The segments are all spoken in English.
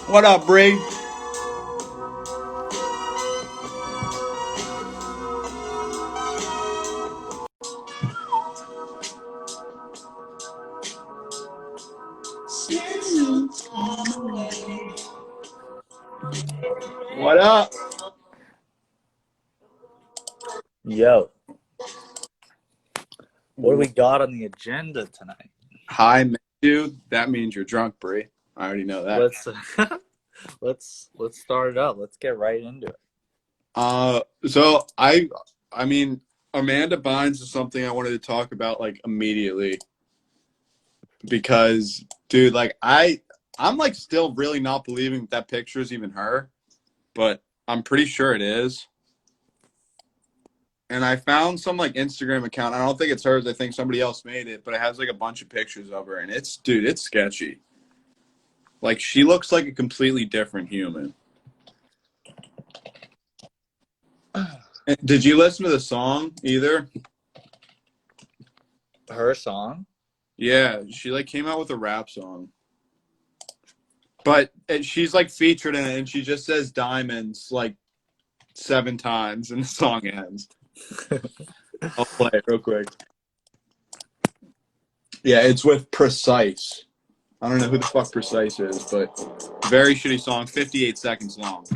What up, Bree? What up? Yo, what do we got on the agenda tonight? Hi, dude. That means you're drunk, Bree. I already know that. Let's start it up. Let's get right into it. So I mean, Amanda Bynes is something I wanted to talk about like immediately because, dude, like I'm like still really not believing that picture is even her, but I'm pretty sure it is. And I found some like Instagram account. I don't think it's hers. I think somebody else made it, but it has like a bunch of pictures of her, and it's sketchy. Like she looks like a completely different human. Did you listen to the song either? Her song? Yeah, she like came out with a rap song, but she's like featured in it, and she just says diamonds like 7 times, and the song ends. I'll play it real quick. Yeah, it's with Precise. I don't know who the fuck Precise is, but very shitty song, 58 seconds long.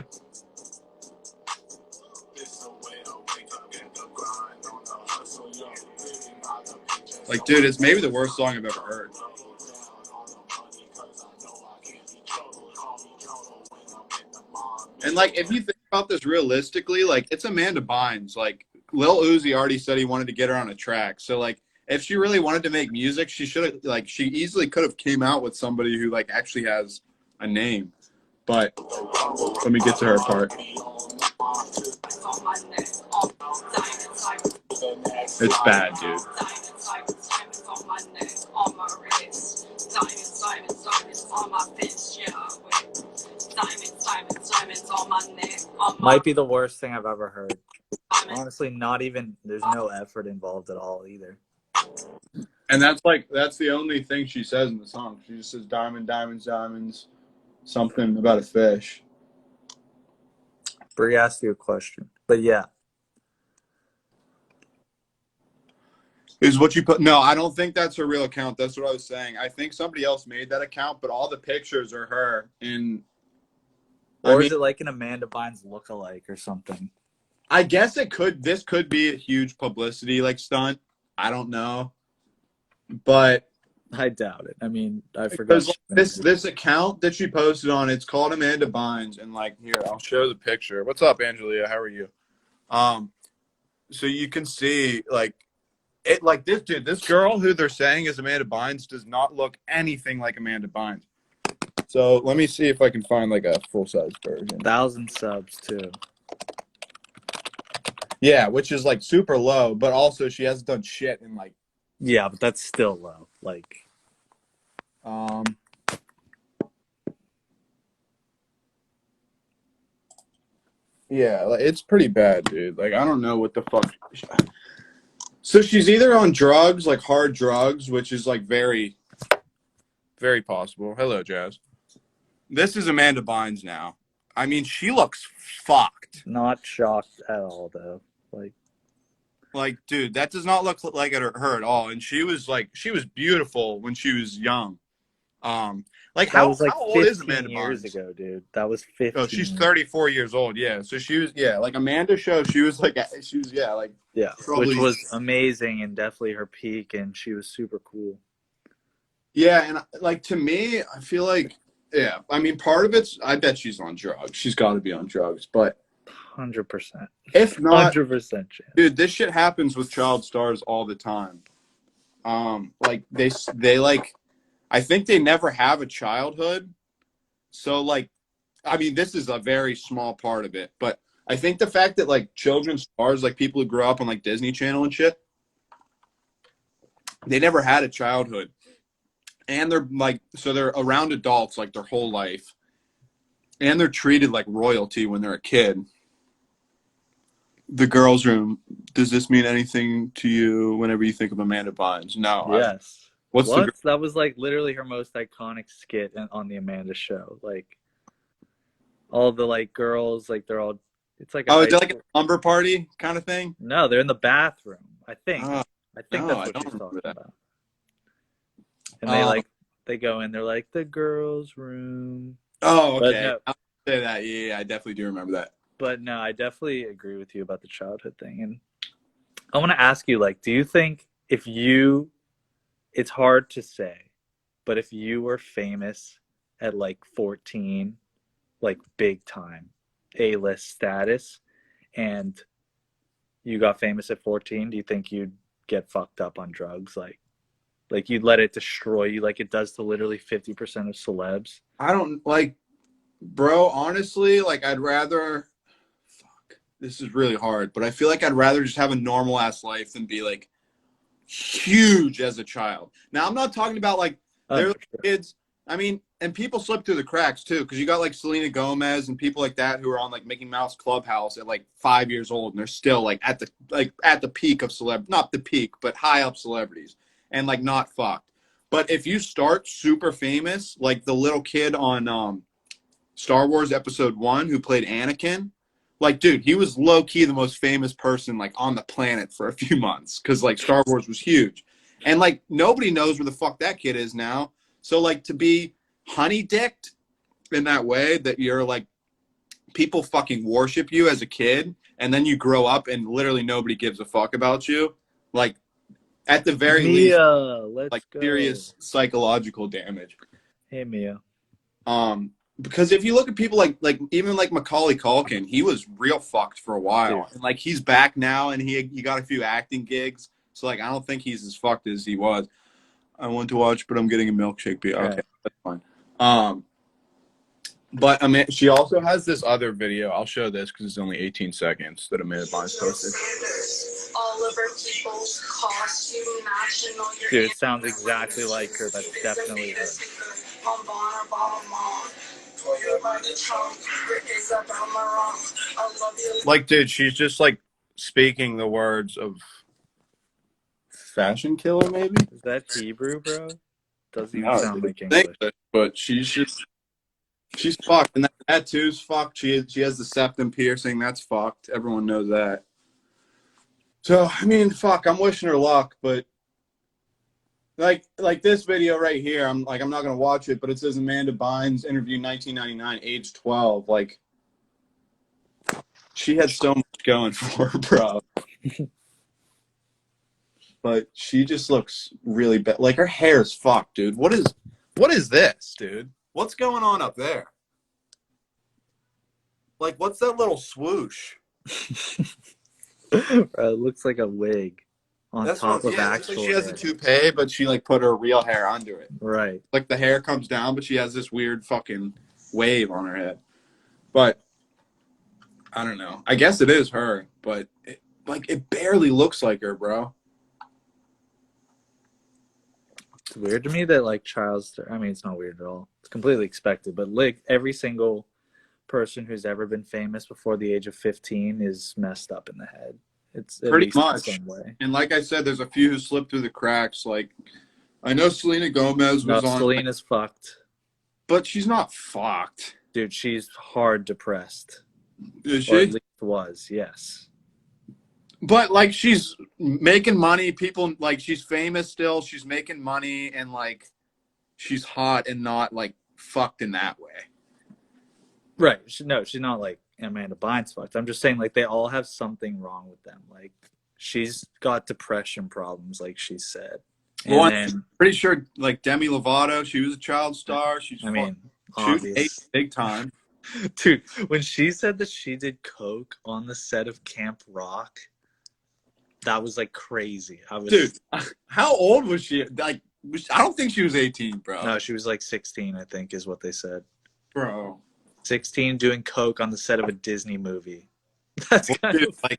Like, dude, it's maybe the worst song I've ever heard. And like, if you think about this realistically, like, it's Amanda Bynes. Like, Lil Uzi already said he wanted to get her on a track. So like, if she really wanted to make music, she should have like she easily could have came out with somebody who like actually has a name. But let me get to her part. It's bad, dude. Might be the worst thing I've ever heard. Honestly, not even, there's no effort involved at all either. And that's the only thing she says in the song. She just says diamond, diamonds, diamonds, something about a fish. Bree asked you a question, but yeah. Is what you put? No, I don't think that's her real account. That's what I was saying. I think somebody else made that account, but all the pictures are her. Or is it like an Amanda Bynes lookalike or something? I guess this could be a huge publicity like stunt. I don't know. But I doubt it. I mean, I forgot. like, this account that she posted on, it's called Amanda Bynes, and like here, I'll show the picture. What's up, Angelia? How are you? So you can see like it like this dude, this girl who they're saying is Amanda Bynes does not look anything like Amanda Bynes. So let me see if I can find like a full size version. 1,000 subs too. Yeah, which is like super low, but also she hasn't done shit in like. Yeah, but that's still low. Like, yeah, like, it's pretty bad, dude. Like, I don't know what the fuck. So she's either on drugs, like hard drugs, which is like very, very possible. Hello, Jazz. This is Amanda Bynes now. I mean, she looks fucked. Not shocked at all, though. Like, dude, that does not look like her at all. And she was beautiful when she was young. Like how old is Amanda years Bynes? ago, dude. That was 15. Oh, she's 34 years old. Yeah, so she was like Amanda show. She was like probably, which was amazing and definitely her peak, and she was super cool. Yeah, and like to me, I feel like I mean, part of it's I bet she's on drugs. She's got to be on drugs, but 100%. If not, 100% chance. Dude, this shit happens with child stars all the time. Like they like, I think they never have a childhood. So like, I mean, this is a very small part of it, but I think the fact that like children's stars, like people who grew up on like Disney Channel and shit, they never had a childhood. And they're like, so they're around adults like their whole life. And they're treated like royalty when they're a kid. The girls' room. Does this mean anything to you whenever you think of Amanda Bynes? No. Yes. That was like literally her most iconic skit on the Amanda show. Like, all the like girls, like they're all. It's like a Oh, high is it like a school. slumber party kind of thing? No, they're in the bathroom. I think. Oh, I think no, that's I what don't she's remember talking that. about. And Um, they go in. They're like the girls' room. oh, But okay. no, I'll say that. Yeah, I definitely do remember that. but no, I definitely agree with you about the childhood thing. And I want to ask you, like, do you think if you, it's hard to say, but if you were famous at like 14, like big time, A-list status, and you got famous at 14, do you think you'd get fucked up on drugs? Like you'd let it destroy you like it does to literally 50% of celebs? I don't like, bro, honestly, like I'd rather, fuck, this is really hard, but I feel like I'd rather just have a normal ass life than be like huge as a child. Now, I'm not talking about like Oh, they're no, like kids. I mean, and people slip through the cracks too, because you got like Selena Gomez and people like that who are on like Mickey Mouse Clubhouse at like 5 years old, and they're still like at the peak of celeb, not the peak, but high up celebrities, and like not fucked. But if you start super famous, like the little kid on Star Wars Episode 1 who played Anakin, like, dude, he was low key the most famous person like on the planet for a few months because like Star Wars was huge, and like nobody knows where the fuck that kid is now. So like to be honey dicked in that way that you're like people fucking worship you as a kid, and then you grow up and literally nobody gives a fuck about you, like at the very least, Mia, let's like go. serious psychological damage. Hey, Mia. Because if you look at people like even like Macaulay Culkin, he was real fucked for a Dude, while, and like he's back now, and he got a few acting gigs. So like I don't think he's as fucked as he was. I want to watch, but I'm getting a milkshake. Okay, okay. that's fine. But Amanda, she also has this other video. I'll show this because it's only 18 seconds that Amanda Bynes posted. Oliver people's costume matching all your Dude, it sounds exactly like her. That's definitely her. Like, dude, she's just like speaking the words of fashion killer, maybe. Is that Hebrew, bro? Doesn't even No, sound like think English. that, but she's fucked, and that tattoo's fucked. She has the septum piercing. That's fucked. Everyone knows that. So I mean, fuck. I'm wishing her luck, but like this video right here, I'm not gonna watch it, but it says Amanda Bynes interview 1999, age 12. Like she had so much going for her, bro. But she just looks really bad. Like her hair is fucked, dude. What is this, dude? What's going on up there? Like, what's that little swoosh? Bro, it looks like a wig on top of actual like she has hair. a toupee, but she like put her real hair under it. Right. Like the hair comes down, but she has this weird fucking wave on her head. But I don't know. I guess it is her, but it barely looks like her, bro. It's weird to me that like I mean, it's not weird at all. It's completely expected, but like every single person who's ever been famous before the age of 15 is messed up in the head. It's at Pretty least in much. some way. And like I said, there's a few who slipped through the cracks. Like I know Selena Gomez No, was on, Selena's fucked. but she's not fucked. Dude, she's hard depressed. Is Or at she? least was, yes. But like she's making money. People like she's famous still. She's making money and like she's hot and not like fucked in that way. Right. No, she's not like Amanda Bynes fucked. I'm just saying like they all have something wrong with them. Like she's got depression problems, like she said. And Well, then, I'm pretty sure like Demi Lovato, she was a child star. She's I mean, shooting obvious. big time. Dude, when she said that she did coke on the set of Camp Rock, that was like crazy. Dude, how old was she? Like, I don't think she was 18, bro. No, she was like 16, I think, is what they said. Bro. 16 doing coke on the set of a Disney movie. That's kind Dude, of like,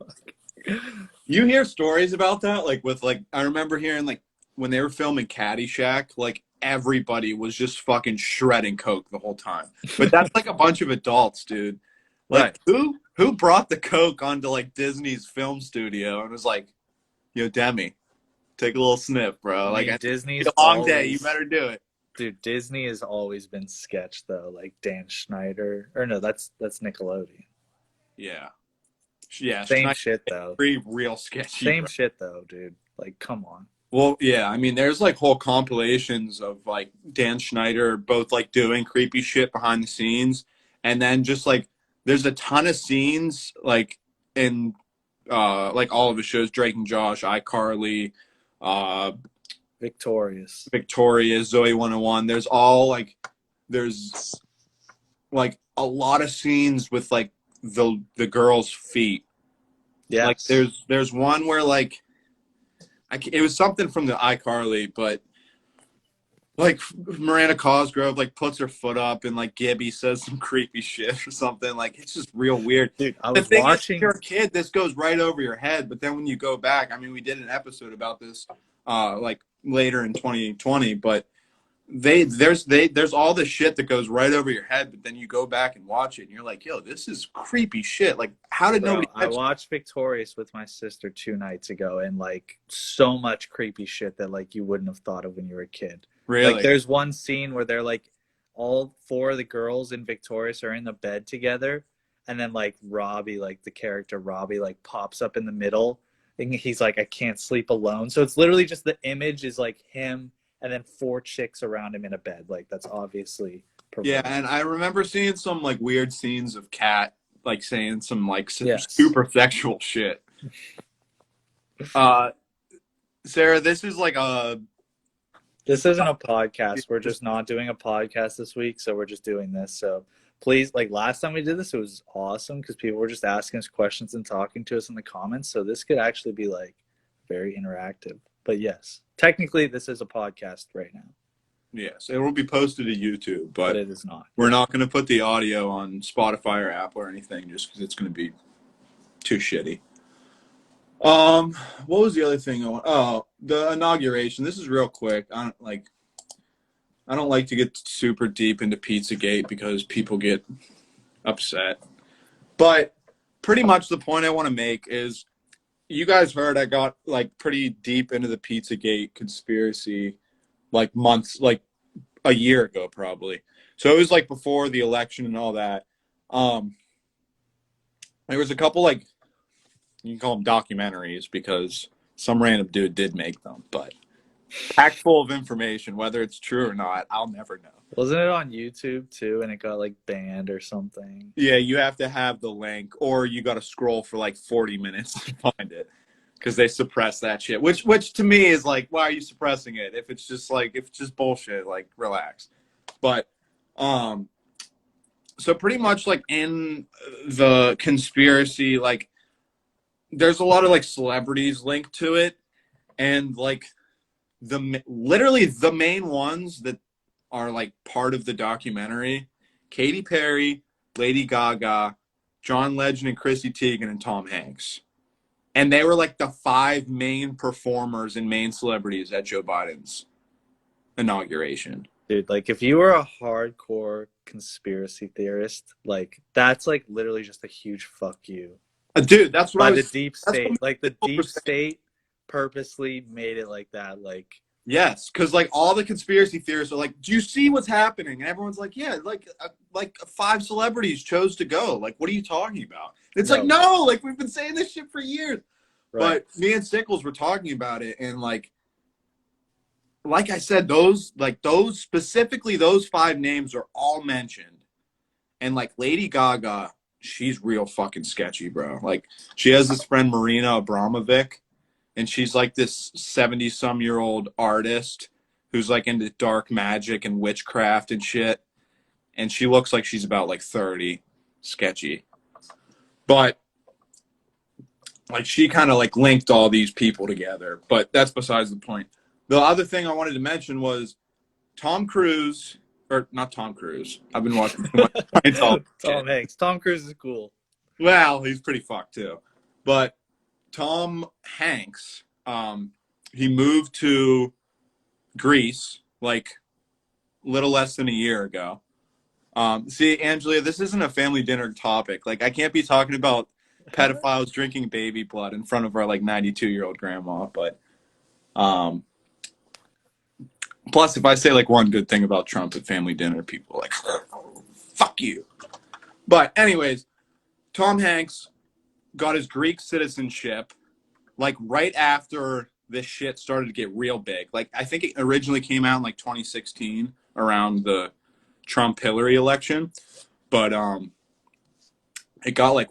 you hear stories about that? Like with like, I remember hearing like when they were filming Caddyshack, like everybody was just fucking shredding coke the whole time. But that's like a bunch of adults, dude. Like right. who brought the coke onto like Disney's film studio and was like, "Yo, Demi, take a little sniff, bro. I Like mean, it's Disney's a long always, day. You better do it." Dude, Disney has always been sketch though. Like Dan Schneider, or no, that's Nickelodeon. Yeah. Yeah. Same Schneider, shit though. real sketchy, Same bro. shit though, dude. Like, come on. Well, yeah, I mean, there's like whole compilations of like Dan Schneider both like doing creepy shit behind the scenes, and then just like there's a ton of scenes like in like all of his shows, Drake and Josh, iCarly, uh, Victorious. Victoria, Zoe 101. There's like a lot of scenes with like the girls' feet. Yes. Like there's one where like it was something from the iCarly, but like Miranda Cosgrove like puts her foot up and like Gibby says some creepy shit or something. Like it's just real weird. Dude, I The was thing is, watching. if you're a kid, this goes right over your head. But then when you go back, I mean, we did an episode about this like later in 2020, but there's all this shit that goes right over your head. But then you go back and watch it, and you're like, yo, this is creepy shit. Like, how did Bro, nobody? I watched Victorious with my sister 2 nights ago, and like so much creepy shit that like you wouldn't have thought of when you were a kid. Really? Like there's one scene where they're like all 4 of the girls in Victorious are in the bed together, and then like Robbie, like the character Robbie, like pops up in the middle, and he's like, I can't sleep alone. So it's literally just the image is like him and then 4 chicks around him in a bed. Like that's obviously perverted. Yeah, and I remember seeing some like weird scenes of Kat like saying some like Yes. super sexual shit. Sarah, this is like This isn't a podcast. We're just not doing a podcast this week, so we're just doing this. So please, like last time we did this, it was awesome because people were just asking us questions and talking to us in the comments. So this could actually be like very interactive. But yes, technically this is a podcast right now. yes, it will be posted to YouTube, but it is not. We're not going to put the audio on Spotify or Apple or anything just because it's going to be too shitty. What was the other thing? Oh, the inauguration. This is real quick. I don't like to get super deep into Pizzagate because people get upset. But pretty much the point I want to make is you guys heard I got like pretty deep into the Pizzagate conspiracy like months, like a year ago probably. So it was like before the election and all that. There was a couple like, you can call them documentaries because some random dude did make them, but packed full of information, whether it's true or not, I'll never know. Wasn't it on YouTube too, and it got like banned or something? Yeah, you have to have the link, or you got to scroll for like 40 minutes to find it because they suppress that shit. Which to me is like, why are you suppressing it? If it's just bullshit, like relax. But so pretty much like in the conspiracy, like there's a lot of like celebrities linked to it, and like literally the main ones that are like part of the documentary: Katy Perry, Lady Gaga, John Legend and Chrissy Teigen, and Tom Hanks. And they were like the 5 main performers and main celebrities at Joe Biden's inauguration. Dude, like if you were a hardcore conspiracy theorist, like that's like literally just a huge fuck you. Dude, that's what by I was. The deep state, like the deep state purposely made it like that. Like yes, because like all the conspiracy theorists are like, do you see what's happening? And everyone's like, yeah, like 5 celebrities chose to go. Like, what are you talking about? It's like, no, like we've been saying this shit for years. Right. But me and Sickles were talking about it, and like I said, those specifically those 5 names are all mentioned, and like Lady Gaga, she's real fucking sketchy, bro. Like she has this friend Marina Abramovic, and she's like this 70-some-year-old artist who's like into dark magic and witchcraft and shit, and she looks like she's about like 30, sketchy. But like she kind of like linked all these people together, but that's besides the point. The other thing I wanted to mention was Tom Cruise, or not Tom Cruise. I've been watching too much. Tom Hanks. Tom Cruise is cool. Well, he's pretty fucked too. But Tom Hanks, he moved to Greece like a little less than a year ago. See, Angela, this isn't a family dinner topic. Like I can't be talking about pedophiles drinking baby blood in front of our like 92-year-old grandma, but Plus, if I say like one good thing about Trump at family dinner, people are like, fuck you. But anyways, Tom Hanks got his Greek citizenship like right after this shit started to get real big. Like I think it originally came out in like 2016 around the Trump Hillary election, but it got like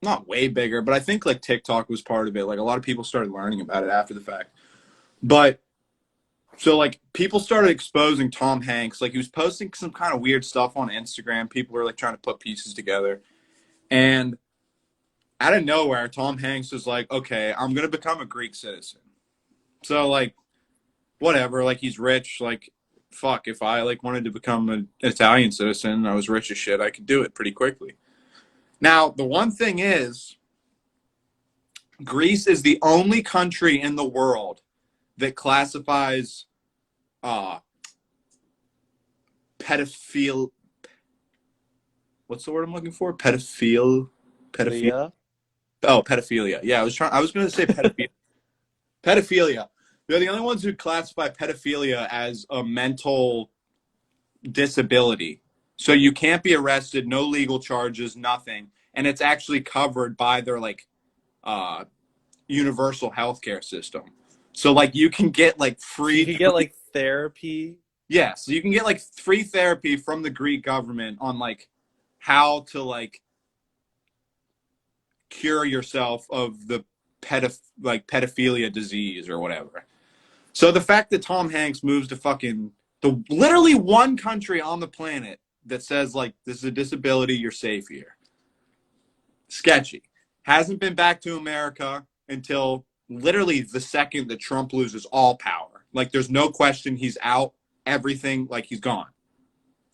not way bigger, but I think like TikTok was part of it. Like a lot of people started learning about it after the fact. But so like people started exposing Tom Hanks. Like he was posting some kind of weird stuff on Instagram. People were like trying to put pieces together. And out of nowhere, Tom Hanks was like, okay, I'm going to become a Greek citizen. So like, whatever, like he's rich. Like, fuck, if I like wanted to become an Italian citizen and I was rich as shit, I could do it pretty quickly. Now, the one thing is, Greece is the only country in the world that classifies pedophile. What's the word I'm looking for? Pedophile. Oh, pedophilia. Yeah, I was going to say pedophilia. Pedophilia. They're the only ones who classify pedophilia as a mental disability. So you can't be arrested, no legal charges, nothing, and it's actually covered by their like universal healthcare system. So like you can get like free. You can get like therapy. Yeah, so you can get like free therapy from the Greek government on like how to like cure yourself of the pedophilia disease or whatever. So the fact that Tom Hanks moves to fucking the literally one country on the planet that says like this is a disability, you're safe here. Sketchy. Hasn't been back to America until literally the second that Trump loses all power. Like there's no question he's out, everything, like he's gone.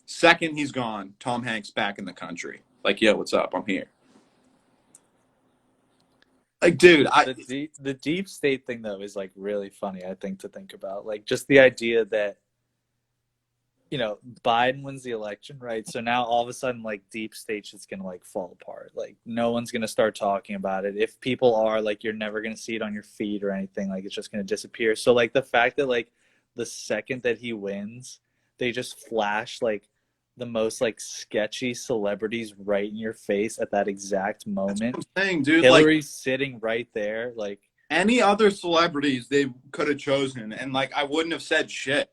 Second he's gone, Tom Hanks back in the country. Like, yo, what's up? I'm here. Like, dude, The deep state thing though is like really funny, I think, to think about. Like just the idea that, you know, Biden wins the election, right? So now all of a sudden, like deep state is gonna like fall apart. Like no one's gonna start talking about it. If people are, like, you're never gonna see it on your feed or anything. Like it's just gonna disappear. So like the fact that like the second that he wins, they just flash like the most like sketchy celebrities right in your face at that exact moment. that's what I'm saying, dude. Hillary's like, sitting right there. Like any other celebrities they could have chosen, and like I wouldn't have said shit.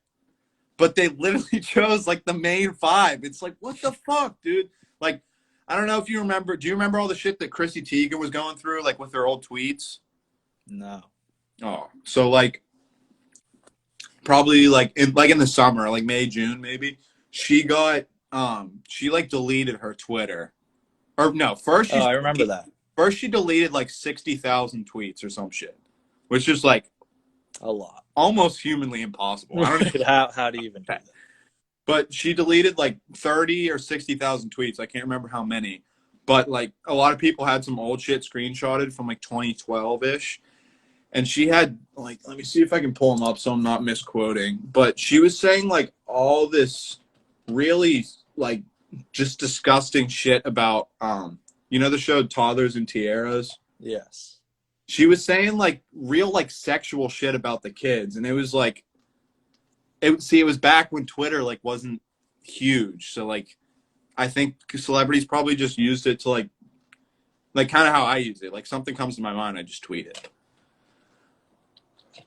But they literally chose like the main five. It's like, what the fuck, dude? Like, I don't know if you remember. Do you remember all the shit that Chrissy Teigen was going through, like with her old tweets? No. Oh, so like, probably like in the summer, like May, June, maybe. She got she like deleted her Twitter, or no, first. I remember that. First, she deleted like 60,000 tweets or some shit, which is like a lot. Almost humanly impossible. I don't know. How do you even do that? But she deleted like 30 or 60,000 tweets. I can't remember how many. But like a lot of people had some old shit screenshotted from like 2012-ish. And she had like, let me see if I can pull them up so I'm not misquoting. But she was saying like all this really like just disgusting shit about, you know, the show Toddlers and Tiaras? Yes. She was saying like real like sexual shit about the kids, and it was like, it was back when Twitter like wasn't huge, so like I think celebrities probably just used it to like kind of how I use it. Like something comes to my mind, I just tweet it.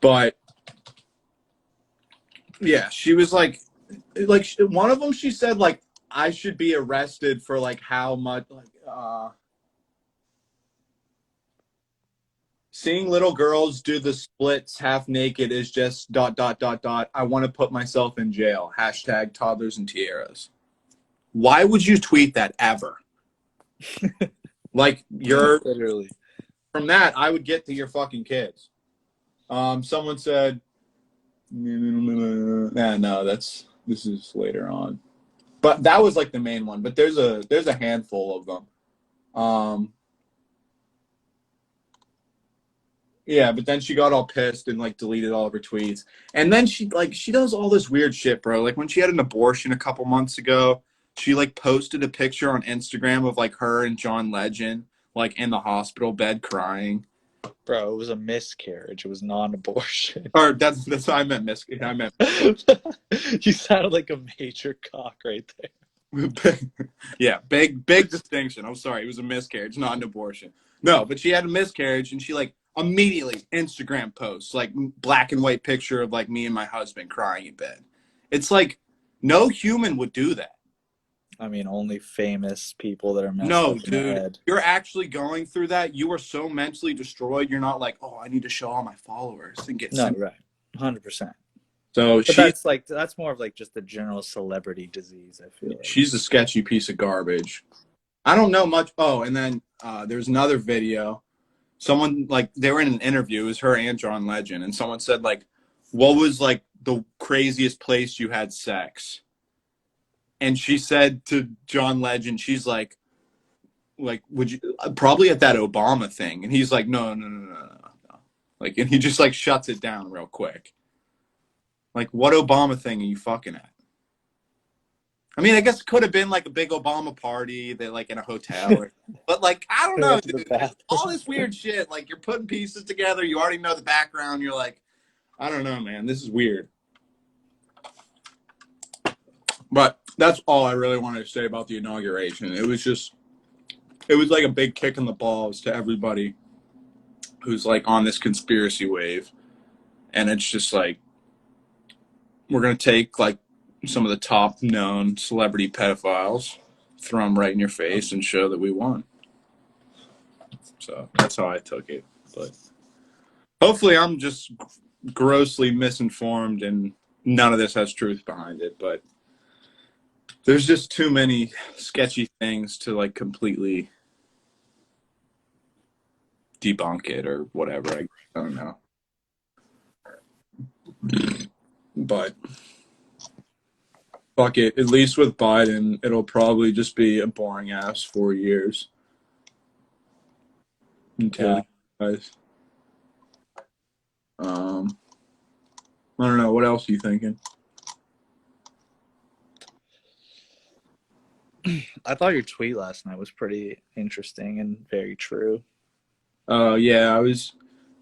But yeah, she was like one of them. She said like I should be arrested for like how much like seeing little girls do the splits half naked is just ... I want to put myself in jail. # toddlers and tiaras. Why would you tweet that ever? Like you're literally from that, I would get to your fucking kids. Someone said, no, this is later on. But that was like the main one. But there's a handful of them. Yeah, but then she got all pissed and like deleted all of her tweets. And then she does all this weird shit, bro. Like when she had an abortion a couple months ago, she like posted a picture on Instagram of like her and John Legend like in the hospital bed crying. Bro, it was a miscarriage. It was non-abortion. Or that's what I meant. I meant. You sounded like a major cock right there. Yeah, big distinction. I'm sorry, it was a miscarriage, not an abortion. No, but she had a miscarriage, and she like immediately Instagram posts like black and white picture of like me and my husband crying in bed. It's like no human would do that. I mean, only famous people that are messed No, up in the dude, head. you're actually going through that. You are so mentally destroyed. You're not like, oh, I need to show all my followers and get No, some. right. 100%. So But that's more of like just a general celebrity disease, I feel like. she's a sketchy piece of garbage. I don't know much. Oh, and then there's another video. Someone like they were in an interview. It was her and John Legend, and someone said like, "What was like the craziest place you had sex?" And she said to John Legend, she's like, would you probably at that Obama thing? And he's like, no. Like, and he just like shuts it down real quick. Like, what Obama thing are you fucking at? I mean, I guess it could have been like a big Obama party that like in a hotel, but like I don't know, dude. All this weird shit. Like you're putting pieces together. You already know the background. You're like, I don't know, man. This is weird. But that's all I really wanted to say about the inauguration. It was like a big kick in the balls to everybody who's like on this conspiracy wave. And it's just like, we're going to take like some of the top known celebrity pedophiles, throw them right in your face and show that we won. So that's how I took it. But hopefully I'm just grossly misinformed and none of this has truth behind it. But there's just too many sketchy things to like completely debunk it or whatever. I don't know. But fuck it. At least with Biden, it'll probably just be a boring ass 4 years until guys. I don't know. What else are you thinking? I thought your tweet last night was pretty interesting and very true. Yeah,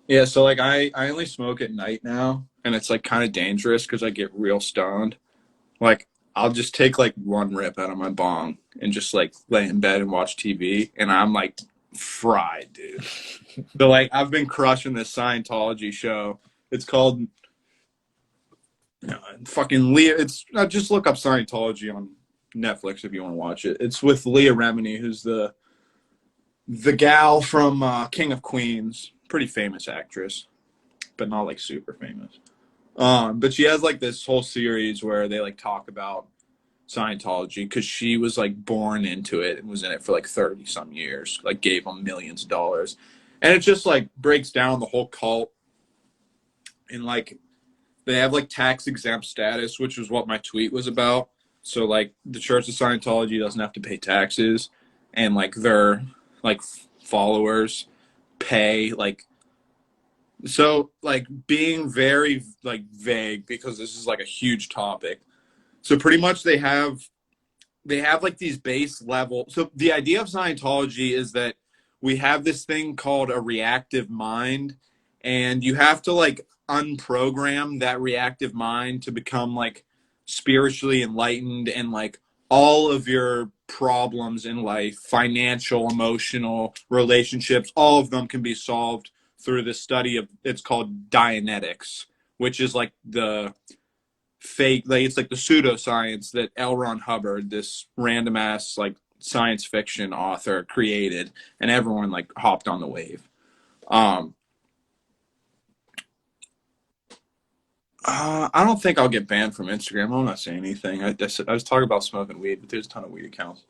yeah, so like I only smoke at night now, and it's like kind of dangerous because I get real stoned. Like I'll just take like one rip out of my bong and just like lay in bed and watch TV, and I'm like fried, dude. So like I've been crushing this Scientology show. It's called fucking Leah. It's just look up Scientology on Netflix if you want to watch it. It's with Leah Remini, who's the gal from King of Queens, pretty famous actress, but not like super famous. But she has like this whole series where they like talk about Scientology because she was like born into it and was in it for like 30 some years, like gave them millions of dollars. And it just like breaks down the whole cult. And like they have like tax exempt status, which was what my tweet was about. So like the Church of Scientology doesn't have to pay taxes, and like their like followers pay like, so like being very like vague because this is like a huge topic. So pretty much they have like these base level. So the idea of Scientology is that we have this thing called a reactive mind, and you have to like unprogram that reactive mind to become like spiritually enlightened, and like all of your problems in life, financial, emotional, relationships, all of them can be solved through this study of, it's called Dianetics, which is like the fake, like it's like the pseudoscience that L. Ron Hubbard, this random ass like science fiction author, created, and everyone like hopped on the wave. I don't think I'll get banned from Instagram. I'm not saying anything. I was talking about smoking weed, but there's a ton of weed accounts.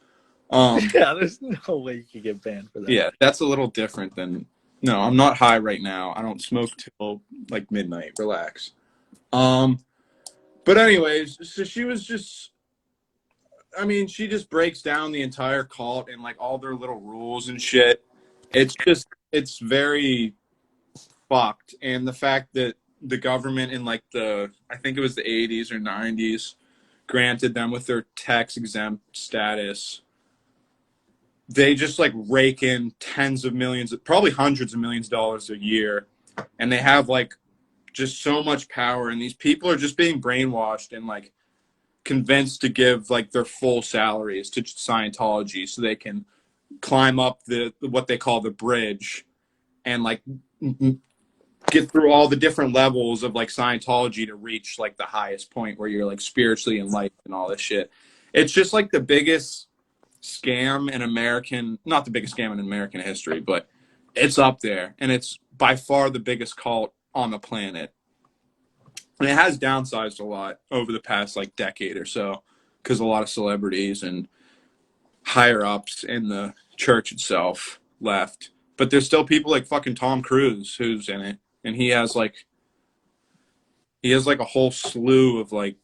Yeah, there's no way you could get banned for that. Yeah, that's a little different than, no, I'm not high right now. I don't smoke till like midnight. Relax. But anyways, so she was just, I mean, she just breaks down the entire cult and like all their little rules and shit. It's very fucked. And the fact that the government in like I think it was the 80s or 90s, granted them with their tax exempt status they just like rake in tens of millions, probably hundreds of millions of dollars a year, and they have like just so much power, and these people are just being brainwashed and like convinced to give like their full salaries to Scientology so they can climb up the what they call the bridge and like get through all the different levels of like Scientology to reach like the highest point where you're like spiritually enlightened and all this shit. It's just like the biggest scam in American, not the biggest scam in American history, but it's up there, and it's by far the biggest cult on the planet. And it has downsized a lot over the past like decade or so because a lot of celebrities and higher ups in the church itself left. But there's still people like fucking Tom Cruise who's in it, and he has like a whole slew of like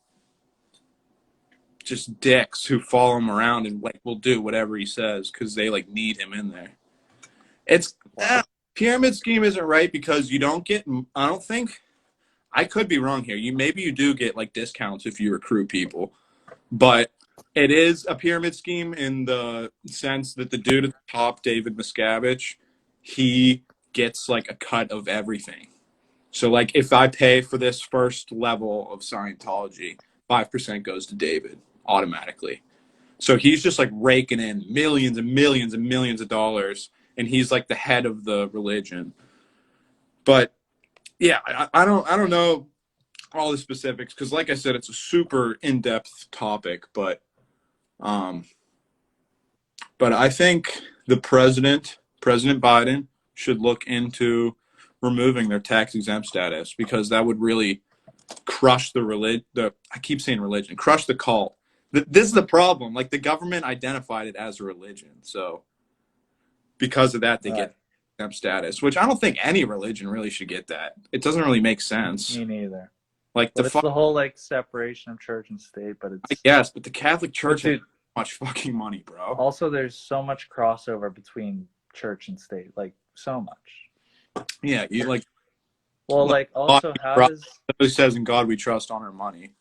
just dicks who follow him around and like will do whatever he says because they like need him in there. It's pyramid scheme isn't right because you don't get. I don't think. I could be wrong here. Maybe you do get like discounts if you recruit people, but it is a pyramid scheme in the sense that the dude at the top, David Miscavige, he gets like a cut of everything. So like if I pay for this first level of Scientology, 5% goes to David automatically. So he's just like raking in millions and millions and millions of dollars, and he's like the head of the religion. But yeah, I don't know all the specifics because, like I said, it's a super in-depth topic. But I think the President Biden, should look into removing their tax-exempt status because that would really crush I keep saying religion, crush the cult. This is the problem. Like the government identified it as a religion, so because of that, they get status, which I don't think any religion really should get that. It doesn't really make sense. Me neither. Like it's the whole like separation of church and state, but it's but the Catholic Church has so much fucking money, bro. Also, there's so much crossover between church and state, like so much. Yeah, you like. Well, like also, how does it says in God we trust on our money?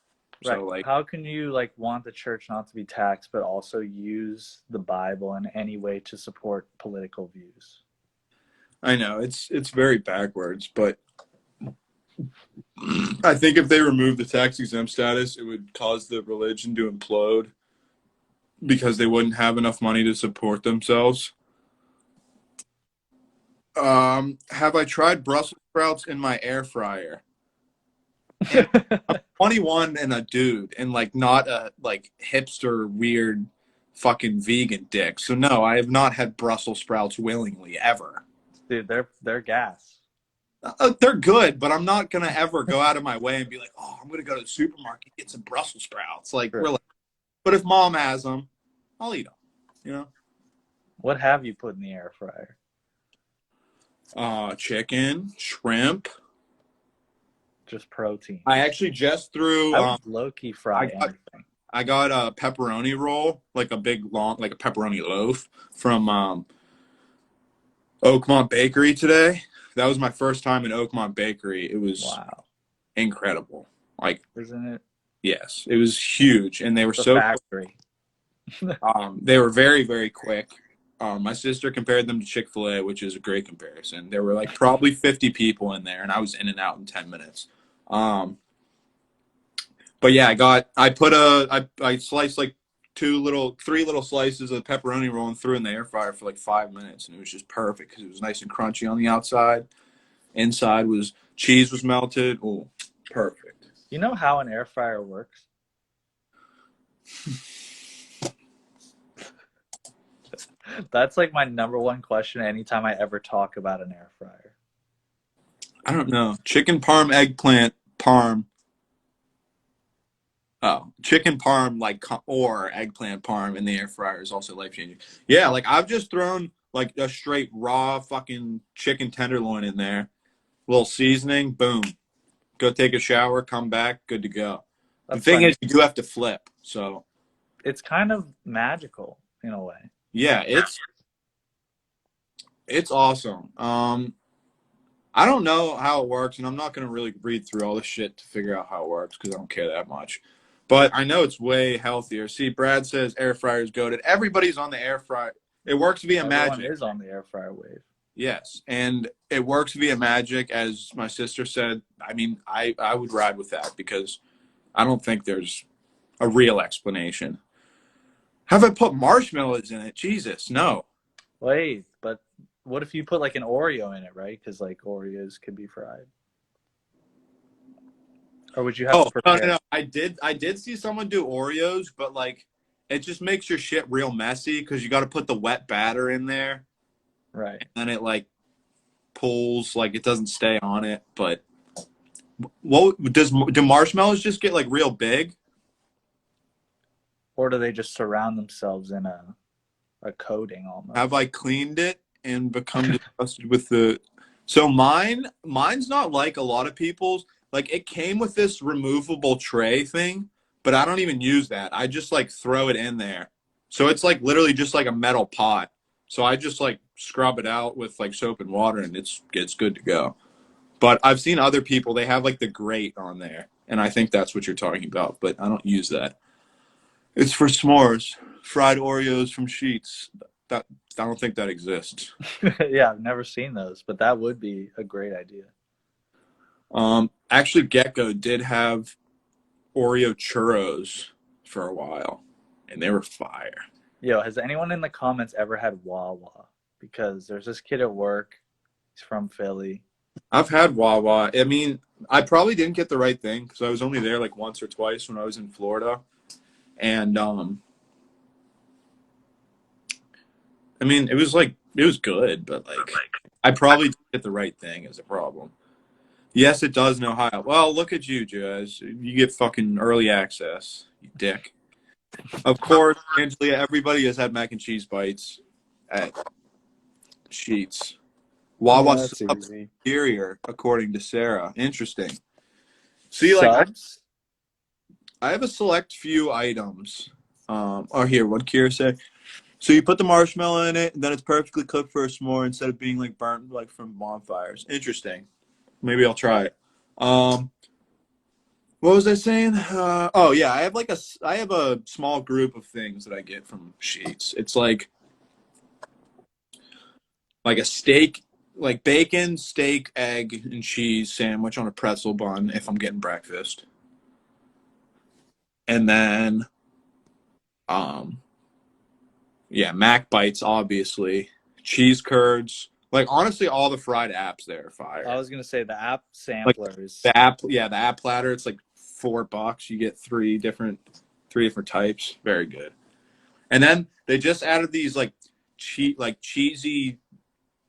Right. So like, how can you like want the church not to be taxed, but also use the Bible in any way to support political views? I know it's very backwards, but I think if they remove the tax exempt status, it would cause the religion to implode because they wouldn't have enough money to support themselves. Have I tried Brussels sprouts in my air fryer? I'm 21 and a dude, and like not a like hipster weird fucking vegan dick. So no, I have not had Brussels sprouts willingly ever. Dude, they're gas. They're good, but I'm not gonna ever go out of my way and be like, oh, I'm gonna go to the supermarket and get some Brussels sprouts. Like, Sure. Really. But if mom has them, I'll eat them. You know. What have you put in the air fryer? Chicken, shrimp. Just protein. I actually just threw. I would low-key fry anything. I got a pepperoni roll, like a big long, like a pepperoni loaf from Oakmont Bakery today. That was my first time in Oakmont Bakery. It was incredible. Like, isn't it? Yes, it was huge, and they were factory. They were very, very quick. My sister compared them to Chick-fil-A, which is a great comparison. There were like probably 50 people in there, and I was in and out in 10 minutes. But yeah, I sliced like three little slices of pepperoni roll and threw in the air fryer for like 5 minutes, and it was just perfect because it was nice and crunchy on the outside. Inside cheese was melted. Oh, perfect. You know how an air fryer works? That's like my number one question anytime I ever talk about an air fryer. I don't know. Chicken parm, eggplant parm. Oh, chicken parm or eggplant parm in the air fryer is also life-changing. Yeah, like I've just thrown like a straight raw fucking chicken tenderloin in there. A little seasoning, boom. Go take a shower, come back, good to go. The thing is, you do have to flip, so. It's kind of magical in a way. Yeah, it's awesome. I don't know how it works, and I'm not going to really read through all this shit to figure out how it works because I don't care that much. But I know it's way healthier. See, Brad says air fryer's goated. Everybody's on the air fryer. It works via Everyone magic. is on the air fryer wave. Yes, and it works via magic, as my sister said. I mean, I would ride with that because I don't think there's a real explanation. Have I put marshmallows in it? Jesus, no. Wait, but what if you put like an Oreo in it, right? Because like Oreos could be fried. Or would you have to Oh, prepare? no. I did see someone do Oreos, but like it just makes your shit real messy because you got to put the wet batter in there, Right. and then it like pulls, like it doesn't stay on it. But what do marshmallows just get like real big? Or do they just surround themselves in a coating almost? Have I cleaned it and become disgusted with the? So mine's not like a lot of people's. Like it came with this removable tray thing, but I don't even use that. I just like throw it in there. So it's like literally just like a metal pot. So I just like scrub it out with like soap and water, and it's good to go. But I've seen other people, they have like the grate on there, and I think that's what you're talking about, but I don't use that. It's for s'mores, fried Oreos from Sheets. That I don't think that exists. Yeah, I've never seen those, but that would be a great idea. Actually, Gecko did have Oreo churros for a while, and they were fire. Yo, has anyone in the comments ever had Wawa? Because there's this kid at work. He's from Philly. I've had Wawa. I mean, I probably didn't get the right thing because I was only there like once or twice when I was in Florida, and I mean, it was good, but like I probably didn't get the right thing as a problem. Yes, it does in Ohio. Well, look at you, Jazz. You get fucking early access, you dick. Of course, Angelia, everybody has had mac and cheese bites at Sheets. Wawa's superior, according to Sarah. Interesting. See, like Subs? I have a select few items. Oh, here, what Kira say? So you put the marshmallow in it, and then it's perfectly cooked for a s'more instead of being like burnt like from bonfires. Interesting. Maybe I'll try it. What was I saying? Oh yeah, I have a small group of things that I get from Sheets. It's like a steak, like bacon, steak, egg, and cheese sandwich on a pretzel bun if I'm getting breakfast. And then yeah, Mac bites obviously, cheese curds. Like honestly, all the fried apps there are fire. I was gonna say the app Like samplers. the app platter. It's like $4. You get three different types. Very good. And then they just added these like cheesy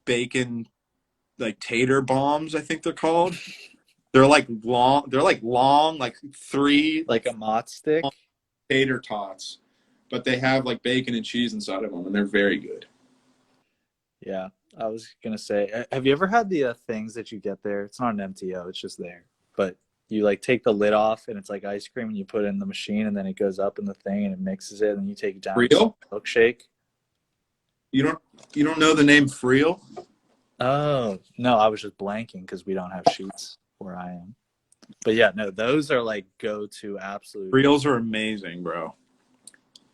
bacon like tater bombs. I think they're called. They're like long. They're like long, like three like a mott stick. Tater tots, but they have like bacon and cheese inside of them, and they're very good. Yeah, I was gonna say, have you ever had the things that you get there? It's not an MTO, it's just there, but you like take the lid off and it's like ice cream, and you put it in the machine, and then it goes up in the thing, and it mixes it, and you take it down. Freel? Milkshake. You don't know the name Freel? Oh no, I was just blanking because we don't have Sheets where I am. But yeah, no, those are like go-to absolute. Freels are amazing, bro.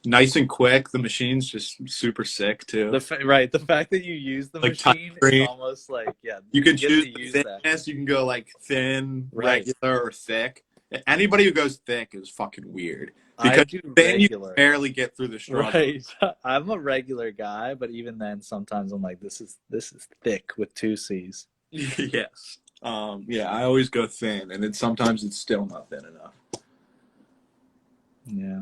Nice and quick. The machine's just super sick too. The fact that you use the like machine is almost like, yeah. You can get choose to use thickness. that. You can go like thin, Right. regular, or thick. Anybody who goes thick is fucking weird I because do then regular. you barely get through the struggle. Right. I'm a regular guy, but even then, sometimes I'm like, this is thick with two C's. Yes. Yeah, I always go thin, and then sometimes it's still not thin enough. Yeah.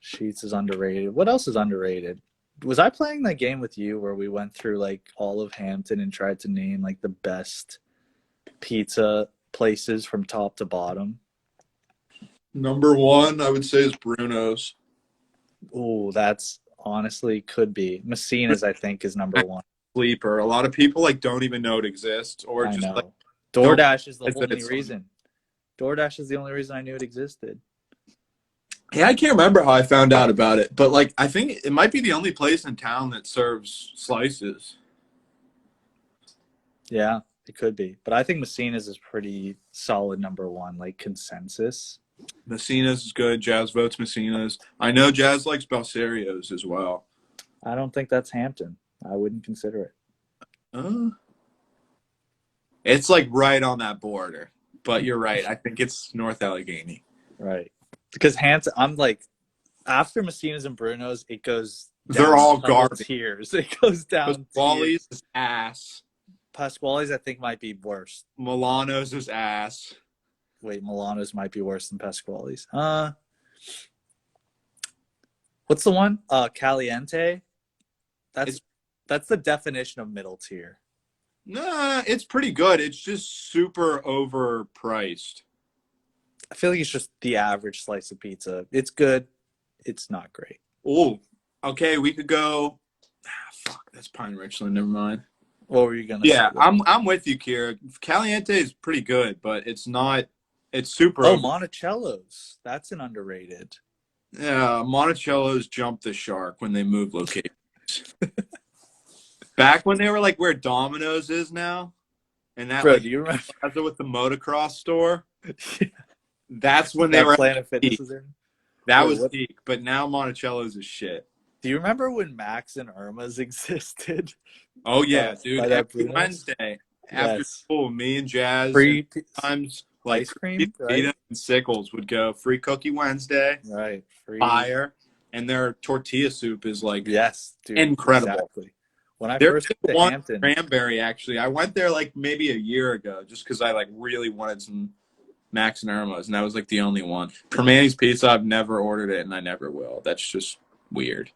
Sheets is underrated. What else is underrated? Was I playing that game with you where we went through like all of Hampton and tried to name like the best pizza places from top to bottom? Number one, I would say, is Bruno's. Oh, that's honestly could be. Messina's, I think, is number one. Sleeper. A lot of people like don't even know it exists, or I just know. like DoorDash is the It's- only it's- reason. DoorDash is the only reason I knew it existed. yeah, I can't remember how I found out about it, but like I think it might be the only place in town that serves slices. Yeah, it could be. But I think Messina's is pretty solid number one, like consensus. Messina's is good. Jazz votes Messina's. I know Jazz likes Balserios as well. I don't think that's Hampton. I wouldn't consider it. It's like right on that border, but you're right. I think it's North Allegheny. Right. Because Hampton, I'm like, after Messina's and Bruno's, it goes down They're all a couple garbage. tiers. It goes down Pasquale's tiers. is ass. Pasquale's, I think, might be worse. Milano's is ass. Wait, Milano's might be worse than Pasquale's. What's the one? Caliente. That's the definition of middle tier. Nah, it's pretty good. It's just super overpriced. I feel like it's just the average slice of pizza. It's good. It's not great. Oh, okay. We could go. Fuck, that's Pine Richland. Never mind. What were you gonna say? Yeah, I'm with you, Kira. Caliente is pretty good, but it's not. It's super. Monticello's. That's an underrated. Yeah, Monticello's jumped the shark when they moved locations. Back when they were like where Domino's is now, and that Bro, like do you remember with the motocross store? That's when they that were Planet Fitness was there? That Wait, was what? peak, but now Monticello's is shit. Do you remember when Max and Irma's existed? Oh yeah, dude! by that Every Bruno's? Wednesday after Yes. school, me and Jazz Free times like ice cream, right? Peter and Sickles would go free cookie Wednesday, Right. Free. fire, and their tortilla soup is like Yes, dude. incredible. Exactly. When I There's first went to one Hampton, Cranberry actually. I went there like maybe a year ago just because I like really wanted some Max and Irma's, and that was like the only one. Permani's Pizza, I've never ordered it, and I never will. That's just weird.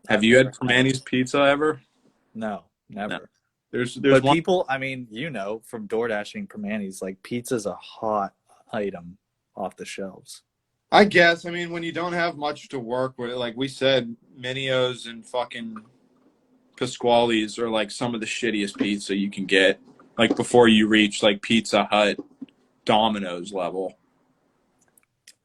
Have you had Permani's Pizza ever? No, never. No. There's but one. people, I mean, you know, from door dashing Permani's, like pizza's a hot item off the shelves. I guess. I mean, when you don't have much to work with, like we said, Minio's and fucking Pasquale's are like some of the shittiest pizza you can get. Like before you reach like Pizza Hut, Domino's level.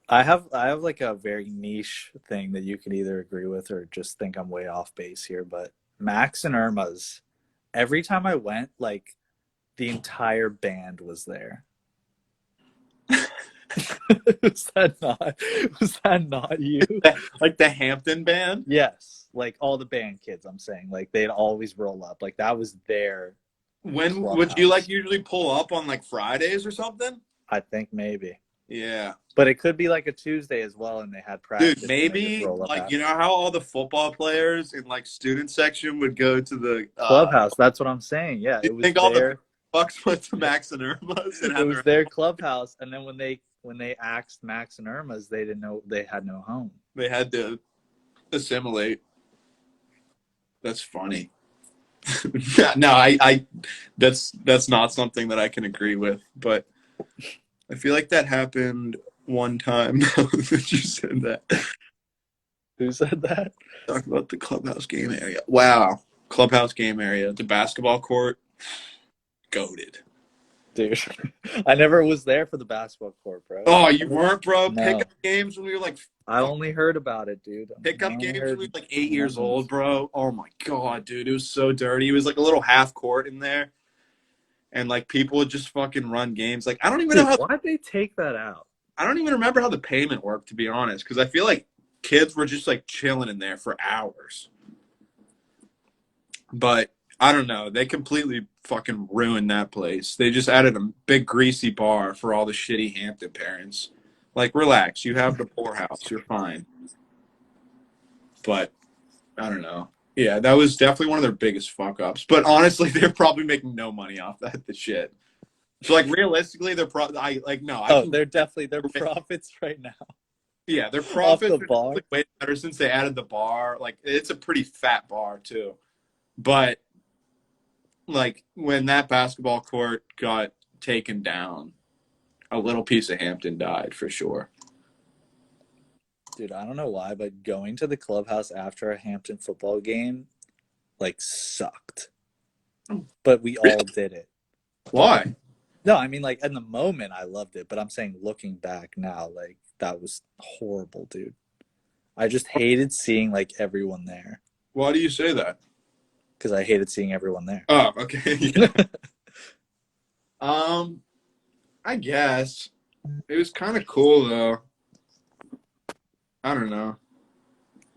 I have like a very niche thing that you can either agree with or just think I'm way off base here, but Max and Irma's, every time I went, like the entire band was there. was that not you? Like the Hampton band? Yes. Like all the band kids, I'm saying. Like they'd always roll up. Like that was their When clubhouse. would you like usually pull up on like Fridays or something? I think maybe. Yeah. But it could be like a Tuesday as well, and they had practice. Dude, maybe like after. you know how all the football players in like student section would go to the clubhouse. That's what I'm saying. Yeah, it was think all the bucks went to Max and Irma's. And it was their clubhouse, and then when they axed Max and Irma's, they didn't know they had no home. They had to assimilate. That's funny. No, I that's not something that I can agree with, but I feel like that happened one time that you said that. Who said that? Talk about the clubhouse game area. Wow. Clubhouse game area. The basketball court. Goated. Dude, I never was there for the basketball court, bro. Oh, you weren't, bro? No. Pickup games when we were like... I only heard about it, dude. Pickup games when we were like 8 years old, bro. Oh, my God, dude. It was so dirty. It was like a little half court in there. And like people would just fucking run games. Like I don't even know how. Why'd they take that out? I don't even remember how the payment worked, to be honest, because I feel like kids were just like chilling in there for hours. But I don't know. They completely fucking ruined that place. They just added a big greasy bar for all the shitty Hampton parents. Like, relax. You have the poorhouse. You're fine. But I don't know. Yeah, that was definitely one of their biggest fuck ups. But honestly, they're probably making no money off that the shit. So like realistically, they're they're definitely their profits right now. Yeah, their profits off the bar. Are way better since they added the bar. Like it's a pretty fat bar too. But like when that basketball court got taken down, a little piece of Hampton died for sure. Dude, I don't know why, but going to the clubhouse after a Hampton football game, like, sucked. But we all did it. Why? No, I mean, like, in the moment, I loved it. But I'm saying looking back now, like, that was horrible, dude. I just hated seeing, like, everyone there. Why do you say that? Because I hated seeing everyone there. Oh, okay. Yeah. I guess. It was kind of cool, though. I don't know.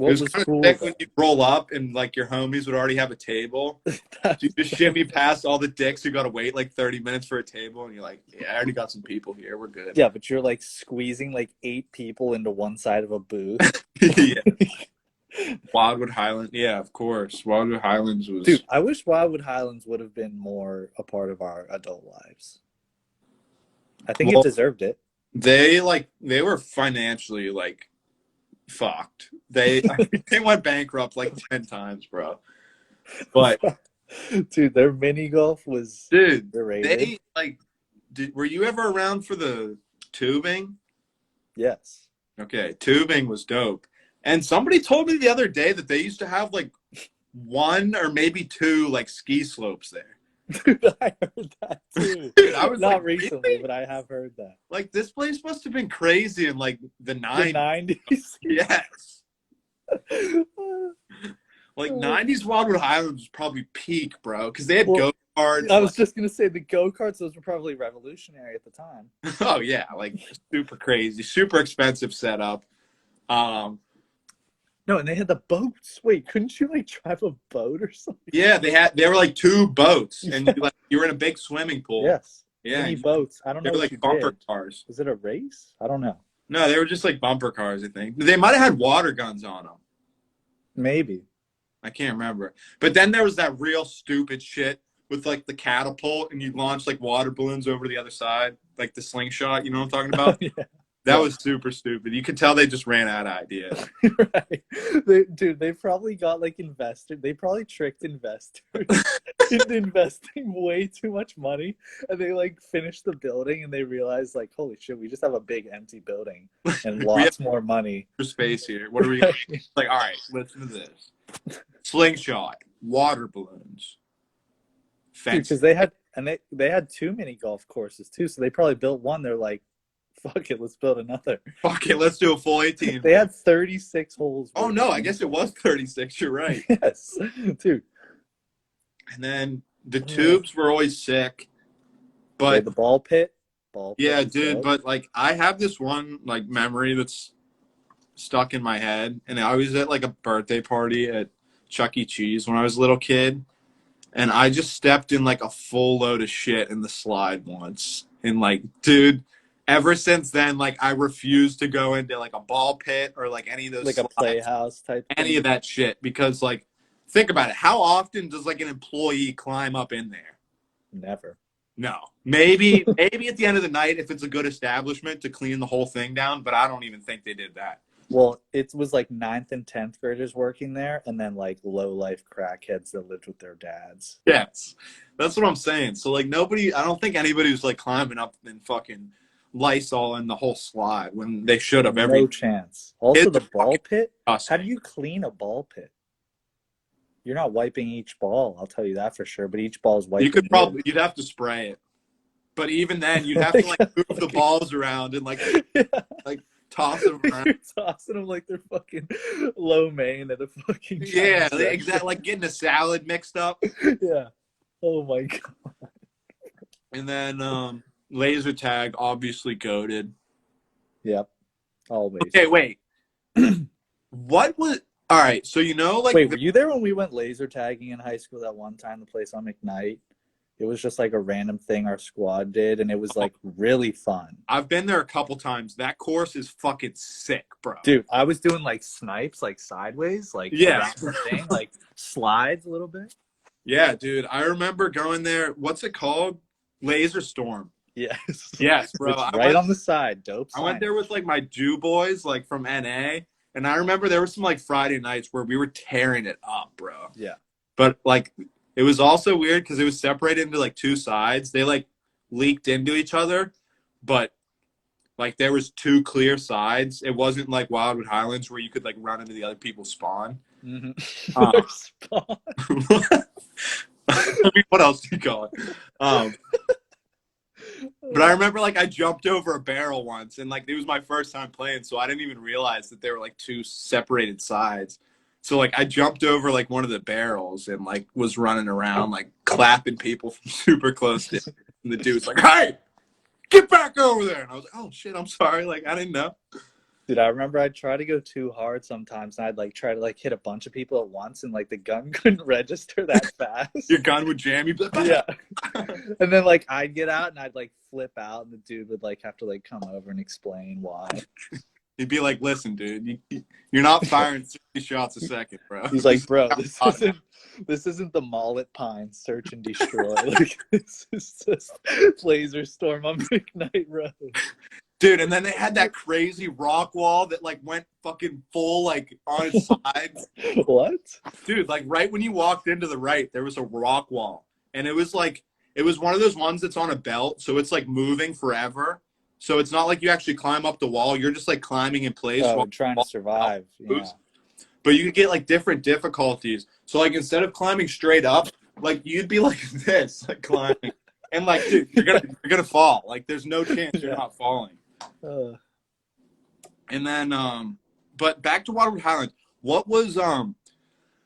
It What was was kind of cool sick though? when you roll up and like your homies would already have a table. That- You just shimmy past all the dicks who got to wait like 30 minutes for a table, and you're like, yeah, I already got some people here. We're good. yeah, but you're like squeezing like 8 people into one side of a booth. Yeah. Wildwood Highlands. Yeah, of course. Wildwood Highlands was. Dude, I wish Wildwood Highlands would have been more a part of our adult lives. I think Well, it deserved it. they were financially like fucked. They they went bankrupt like 10 times, bro. But Dude, their mini golf was dude, underrated. they like were you ever around for the tubing? Yes. Okay, tubing was dope. And somebody told me the other day that they used to have like 1 or maybe 2 like ski slopes there. Dude, I heard that too. Dude, I was not like, recently, really? but I have heard that. Like this place must have been crazy in like the The 90s. 90s. Yes. Like 90s Wildwood Highlands was probably peak, bro, because they had Well, go-karts. I was just gonna say the go-karts, those were probably revolutionary at the time. Oh yeah, like super crazy, super expensive setup. No, and they had the boats. Wait, couldn't you like drive a boat or something? Yeah, they were like 2 boats, and you were in a big swimming pool. Yes. Yeah, Mini boats. I don't they know were what like you bumper did. cars. Was it a race? I don't know. No, they were just like bumper cars. I think they might have had water guns on them. Maybe. I can't remember. But then there was that real stupid shit with like the catapult, and you launch like water balloons over the other side, like the slingshot. You know what I'm talking about? Yeah. That was super stupid. You could tell they just ran out of ideas. Right. They probably got like investors. They probably tricked investors into investing way too much money, and they like finished the building and they realized like, holy shit, we just have a big empty building and lots more money. For space here. What are we like? All right, listen to this: slingshot, water balloons, fence. Because they had too many golf courses too, so they probably built one. They're like, fuck it, let's build another. Fuck it, let's do a full 18. They had 36 holes. Oh no, I guess it was 36. You're right. Yes, dude. And then the tubes were always sick, but Okay, the ball pit. yeah, was dude. dope. But like, I have this one like memory that's stuck in my head, and I was at like a birthday party at Chuck E. Cheese when I was a little kid, and I just stepped in like a full load of shit in the slide once, and like, dude. Ever since then, like I refuse to go into like a ball pit or like any of those like a slides, playhouse type any thing. of that shit, because like think about it. How often does like an employee climb up in there? Never. No. Maybe at the end of the night if it's a good establishment to clean the whole thing down, but I don't even think they did that. Well, it was like 9th and 10th graders working there, and then like low life crackheads that lived with their dads. Yes. That's what I'm saying. So like I don't think anybody was like climbing up and fucking Lysol in the whole slide when they should have. No chance. Also, It's the ball pit. disgusting. How do you clean a ball pit? You're not wiping each ball. I'll tell you that for sure. But each ball is wiped. You'd have to spray it, but even then you'd have to like move the balls around and like toss them around. You're tossing them like they're fucking low main at a fucking Yeah, exactly. Like getting a salad mixed up. Yeah. Oh my god. And then laser tag, obviously goated. Yep. Always. Okay, wait. What was? All right, so you know, like, wait, were you there when we went laser tagging in high school that one time? The place on McKnight. It was just like a random thing our squad did, and it was like really fun. I've been there a couple times. That course is fucking sick, bro. Dude, I was doing like snipes, like sideways, like Yeah, around the thing, like slides a little bit. Yeah, dude. I remember going there. What's it called? Laser Storm. Yes. Yes, bro. It's right on the side. Dope. I went there with like my Jew boys, like from NA, and I remember there were some like Friday nights where we were tearing it up, bro. Yeah. But like, it was also weird because it was separated into like 2 sides. They like leaked into each other, but like there was 2 clear sides. It wasn't like Wildwood Highlands where you could like run into the other people's spawn. Mm-hmm. Spawn. I mean, what else do you call it? But I remember like I jumped over a barrel once, and like it was my first time playing, so I didn't even realize that there were like 2 separated sides. So like I jumped over like one of the barrels and like was running around like clapping people from super close to, and the dude's like, "Hey, get back over there!" And I was like, "Oh shit, I'm sorry, like I didn't know." Dude, I remember I'd try to go too hard sometimes, and I'd like try to like hit a bunch of people at once, and like the gun couldn't register that fast. Your gun would jam. You'd be like, Yeah. And then like I'd get out and I'd like flip out, and the dude would like have to like come over and explain why. He'd be like, listen, dude, you're not firing 60 shots a second, bro. He's like, bro, this isn't the Mall at Pines search and destroy. Like, this is just laser storm on McKnight Road. Dude, and then they had that crazy rock wall that like went fucking full like on its sides. What? Dude, like right when you walked into the right, there was a rock wall. And it was one of those ones that's on a belt, so it's like moving forever. So it's not like you actually climb up the wall. You're just like climbing in place. Oh, trying to survive. Yeah. But you could get like different difficulties. So like instead of climbing straight up, like you'd be like this, like climbing. And like, dude, you're gonna fall. Like there's no chance you're not falling. And then but back to Waterford Highlands. What was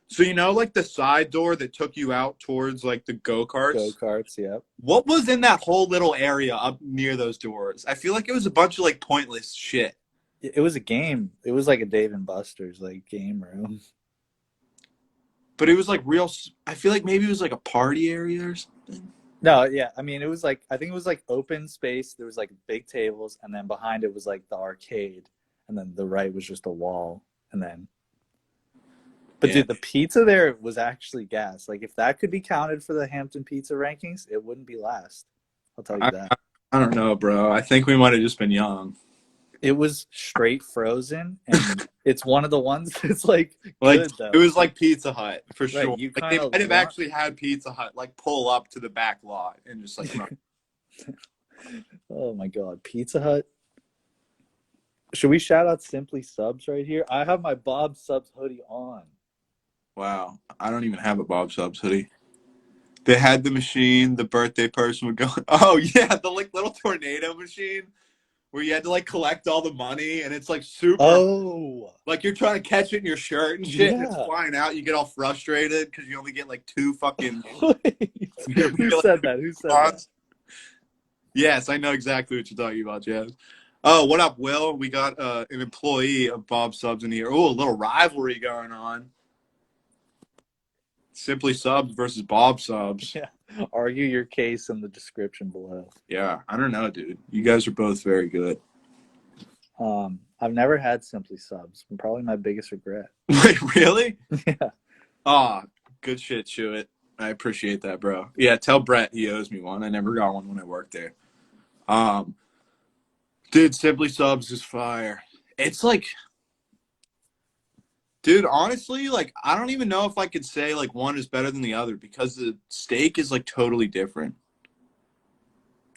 so you know like the side door that took you out towards like the go-karts? Go-karts, yep. What was in that whole little area up near those doors? I feel like it was a bunch of like pointless shit. It was a game. It was like a Dave and Buster's like game room. But it was like real. I feel like maybe it was like a party area or something. No, yeah. I mean, it was like, I think it was like open space. There was like big tables, and then behind it was like the arcade, and then the right was just a wall, and then. But Yeah. dude, the pizza there was actually gas. Like if that could be counted for the Hampton pizza rankings, it wouldn't be last. I'll tell you that. I don't know, bro. I think we might have just been young. It was straight frozen, and it's one of the ones that's like good though. It was like Pizza Hut for sure. You Like, they might have actually had Pizza Hut like pull up to the back lot and just like run. Oh my god, Pizza Hut. Should we shout out Simply Subs right here? I have my Bob Subs hoodie on. Wow, I don't even have a Bob Subs hoodie. They had the machine. The birthday person would go. Oh yeah, the like little tornado machine where you had to like collect all the money, and it's like super. Oh, like you're trying to catch it in your shirt and shit, and it's Yeah. flying out. You get all frustrated because you only get like 2 fucking. wait. Who said that? Who said that? Yes, I know exactly what you're talking about, Jazz. Oh, what up, Will? We got an employee of Bob Subs in here. Oh, a little rivalry going on. Simply Subs versus Bob Subs. Yeah. Argue your case in the description below. Yeah, I don't know, dude. You guys are both very good. I've never had Simply Subs. Probably my biggest regret. Wait, really? Yeah. Ah, good shit, Chewit. I appreciate that, bro. Yeah, tell Brett he owes me one. I never got one when I worked there. Dude, Simply Subs is fire. It's like, dude, honestly, like, I don't even know if I could say, like, one is better than the other because the steak is, like, totally different.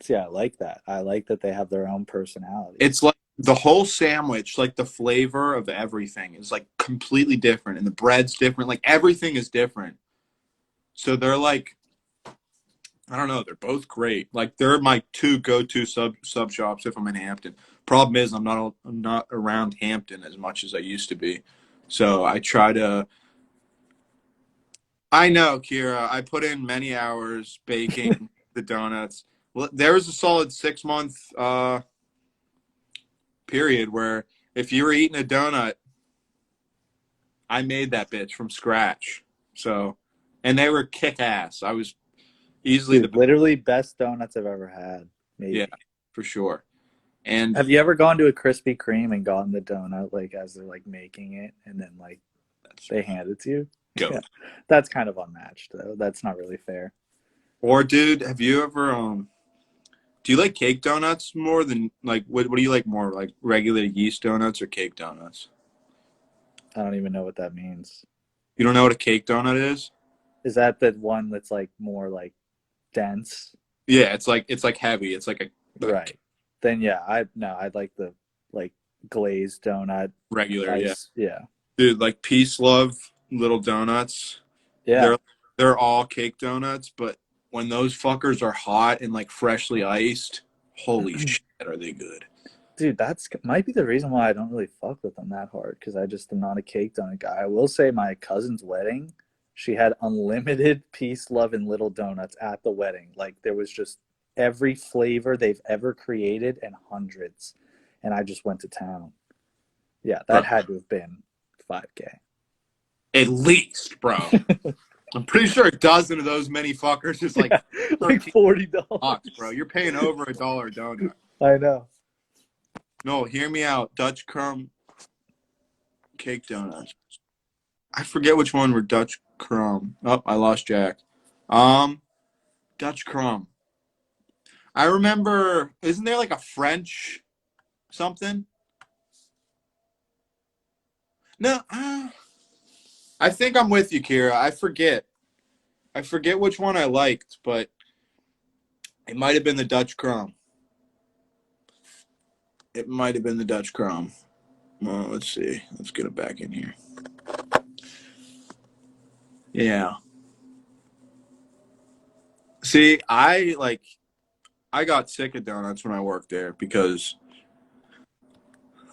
See, I like that. I like that they have their own personality. It's like the whole sandwich, like, the flavor of everything is, like, completely different. And the bread's different. Like, everything is different. So they're, like, I don't know. They're both great. Like, they're my 2 go-to sub shops if I'm in Hampton. Problem is, I'm not around Hampton as much as I used to be. So I try to. I know, Kira. I put in many hours baking the donuts. Well, there was a solid 6-month period where if you were eating a donut, I made that bitch from scratch. So, and they were kick ass. I was easily literally best donuts I've ever had. Maybe. Yeah, for sure. And have you ever gone to a Krispy Kreme and gotten the donut like as they're like making it and then like they hand it to you? Go. Yeah. That's kind of unmatched though. That's not really fair. Or dude, have you ever do you like cake donuts more than like what do you like more, like regular yeast donuts or cake donuts? I don't even know what that means. You don't know what a cake donut is? Is that the one that's like more like dense? Yeah, it's like heavy. It's like a right. Then yeah, I'd like the like glazed donut. Regular, ice. Yeah. Dude, like Peace Love little donuts. Yeah. They're all cake donuts, but when those fuckers are hot and like freshly iced, holy shit, are they good. Dude, that's might be the reason why I don't really fuck with them that hard, because I just am not a cake donut guy. I will say my cousin's wedding, she had unlimited Peace, Love, and Little Donuts at the wedding. Like, there was just every flavor they've ever created and hundreds. And I just went to town. Yeah, that had to have been $5K. At least, bro. I'm pretty sure a dozen of those many fuckers is like like $40, bro. You're paying over $1 a donut. I know. No, hear me out. Dutch crumb cake donuts. I forget which one were Dutch crumb. Oh, I lost Jack. Dutch crumb. I remember. Isn't there like a French something? No. I think I'm with you, Kira. I forget which one I liked, but it might have been the Dutch crumb. It might have been the Dutch crumb. Well, let's see. Let's get it back in here. Yeah. See, I got sick of donuts when I worked there because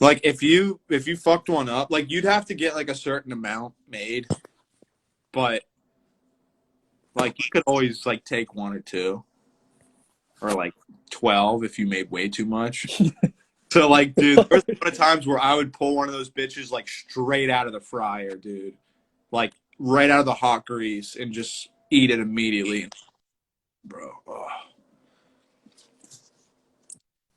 like if you fucked one up, like you'd have to get like a certain amount made, but like you could always like take one or two or like 12 if you made way too much. So like, dude, there was a lot of times where I would pull one of those bitches like straight out of the fryer, dude. Like right out of the hot grease and just eat it immediately. Bro. Oh.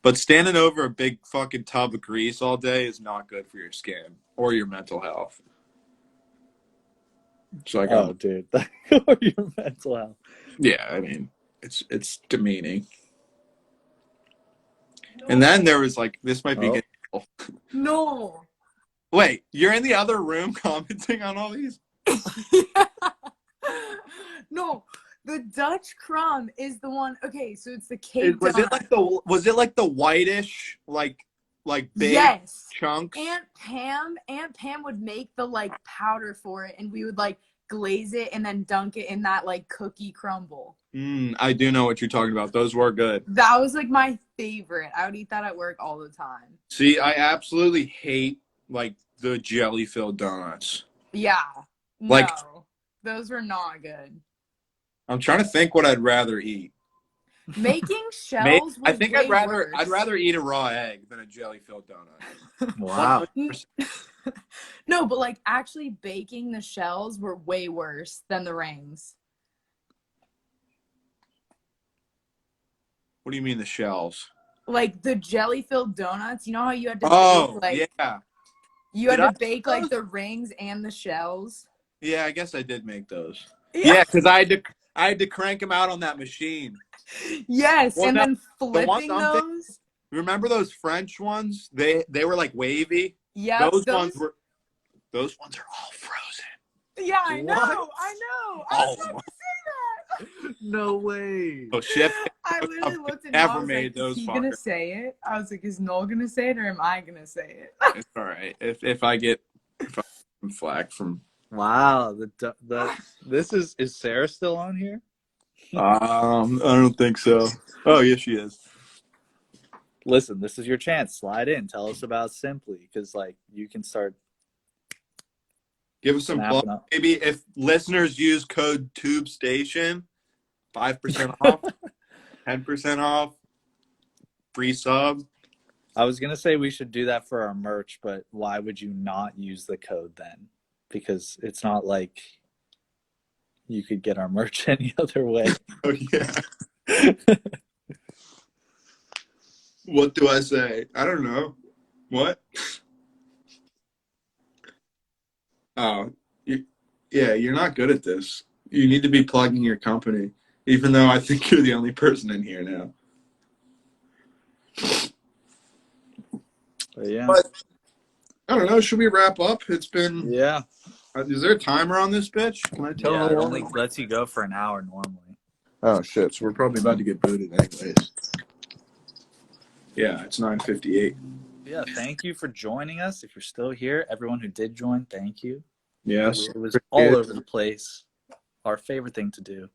But standing over a big fucking tub of grease all day is not good for your skin or your mental health. So I got, dude, or your mental health. yeah, I mean, it's demeaning. And then there was like, this might be getting... No. Wait, you're in the other room commenting on all these? No, the Dutch crumb is the one. Okay, so it's the cake. Was it like the whitish like big yes chunks? Aunt Pam would make the like powder for it, and we would like glaze it and then dunk it in that like cookie crumble. I do know what you're talking about. Those were good. That was like my favorite. I would eat that at work all the time. See, I absolutely hate like the jelly filled donuts. Yeah. Like, no, those were not good. I'm trying to think what I'd rather eat. Making shells. I think I'd worse. rather eat a raw egg than a jelly filled donut. Wow. No, but like actually baking the shells were way worse than the rings. What do you mean the shells? Like the jelly filled donuts. You know how you had to bake like yeah. You had to bake like the rings and the shells. Yeah, I guess I did make those. Yeah, because I had to crank them out on that machine. Yes, well, and then flipping those. Remember those French ones? They were like wavy. Yeah, those ones are all frozen. Yeah, I know. I know. I was about to say that. No way. Oh shit! I literally looked at never Noll, made like, those. Is he gonna say it? I was like, is Noll gonna say it or am I gonna say it? It's all right. If I get some flack from. Wow, this is Sarah still on here? I don't think so. Oh, yes, she is. Listen, this is your chance. Slide in. Tell us about Simply, because like you can start. Give us some plug. Maybe if listeners use code TubeStation, 5% off, 10% off, free sub. I was gonna say we should do that for our merch, but why would you not use the code then? Because it's not like you could get our merch any other way. Oh, yeah. What do I say? I don't know. What? Oh, yeah, you're not good at this. You need to be plugging your company, even though I think you're the only person in here now. Yeah. But, I don't know. Should we wrap up? It's been... Yeah. Is there a timer on this bitch? Can I tell it only lets you go for an hour normally. Oh, shit. So we're probably about to get booted anyways. Yeah, it's 9:58. Yeah, thank you for joining us. If you're still here, everyone who did join, thank you. Yes. It was all over the place. Our favorite thing to do.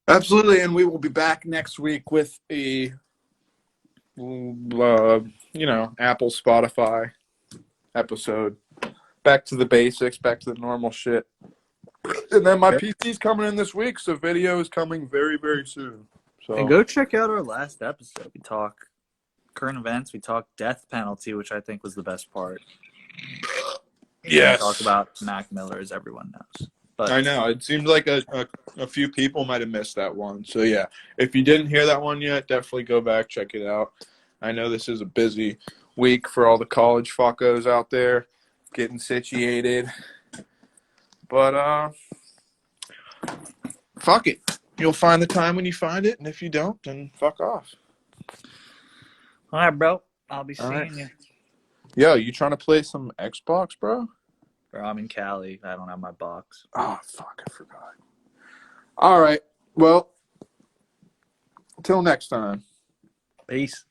Absolutely, and we will be back next week with a, Apple, Spotify episode. Back to the basics, back to the normal shit. And then my PC's coming in this week, so video is coming very, very soon. So And go check out our last episode. We talk current events. We talked death penalty, which I think was the best part. Yes. We talked about Mac Miller, as everyone knows. But I know. It seems like a few people might have missed that one. So, yeah, if you didn't hear that one yet, definitely go back, check it out. I know this is a busy week for all the college fuckos out there getting situated. But, fuck it. You'll find the time when you find it, and if you don't, then fuck off. all right, bro. I'll be All right. seeing you. Yo, you trying to play some Xbox, bro? Bro, I'm in Cali. I don't have my box. Oh, fuck, I forgot. All right. Well, till next time. Peace.